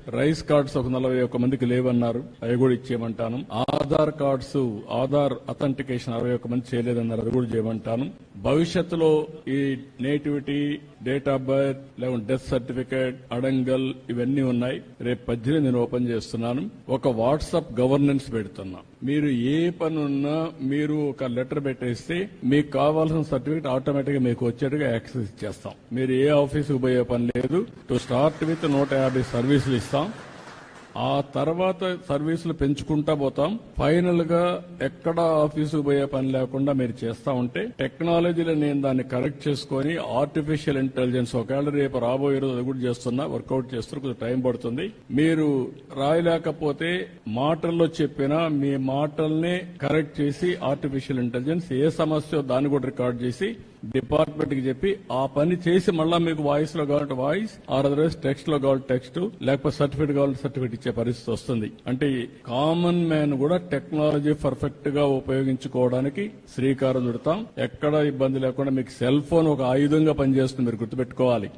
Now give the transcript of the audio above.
Rice cards ఒక 41 మందికి లేవన్నారు, అవి కూడా ఇచ్చేయమంటాను. ఆధార్ కార్డ్స్, ఆధార్ అథెంటికేషన్ 61 మంది చేయలేదన్నారు, అది కూడా చేయమంటాను. భవిష్యత్తులో ఈ నేటివిటీ, డేట్ ఆఫ్ బర్త్, లేకుంటే డెత్ సర్టిఫికేట్, అడంగల్ ఇవన్నీ ఉన్నాయి. రేపు 18 నేను ఓపెన్ చేస్తున్నాను. ఒక వాట్సాప్ గవర్నెన్స్ పెడుతున్నా. మీరు ఏ పని ఉన్నా మీరు ఒక లెటర్ పెట్టేస్తే మీకు కావాల్సిన సర్టిఫికేట్ ఆటోమేటిక్ గా మీకు వచ్చేట్టుగా యాక్సెస్ ఇచ్చేస్తాం. మీరు ఏ ఆఫీసుకు పోయే పని లేదు. టు స్టార్ట్ విత్ 150 సర్వీసులు ఇస్తాం. ఆ తర్వాత సర్వీసులు పెంచుకుంటా పోతాం. ఫైనల్ గా ఎక్కడ ఆఫీసుకు పోయే పని లేకుండా మీరు చేస్తా ఉంటే టెక్నాలజీలో నేను దాన్ని కరెక్ట్ చేసుకుని ఆర్టిఫిషియల్ ఇంటెలిజెన్స్ ఒకవేళ రేపు రాబోయే రోజు అది కూడా చేస్తున్నా, వర్కౌట్ చేస్తున్నా, కొంచెం టైం పడుతుంది. మీరు రాయలేకపోతే మాటల్లో చెప్పినా మీ మాటల్ని కరెక్ట్ చేసి ఆర్టిఫిషియల్ ఇంటెలిజెన్స్ ఏ సమస్య దాన్ని కూడా రికార్డ్ చేసి డిపార్ట్మెంట్ కి చెప్పి ఆ పని చేసి మళ్ళా మీకు వాయిస్ లో కావాలంటే వాయిస్, అదర్వైజ్ టెక్స్ట్ లో కావాలి టెక్స్ట్, లేకపోతే సర్టిఫికేట్ కావాలంటే సర్టిఫికేట్ ఇచ్చే పరిస్థితి వస్తుంది. అంటే కామన్ మ్యాన్ కూడా టెక్నాలజీ పర్ఫెక్ట్ గా ఉపయోగించుకోవడానికి శ్రీకారం చుడతాం. ఎక్కడ ఇబ్బంది లేకుండా మీకు సెల్ ఫోన్ ఒక ఆయుధంగా పనిచేస్తుంది, మీరు గుర్తుపెట్టుకోవాలి.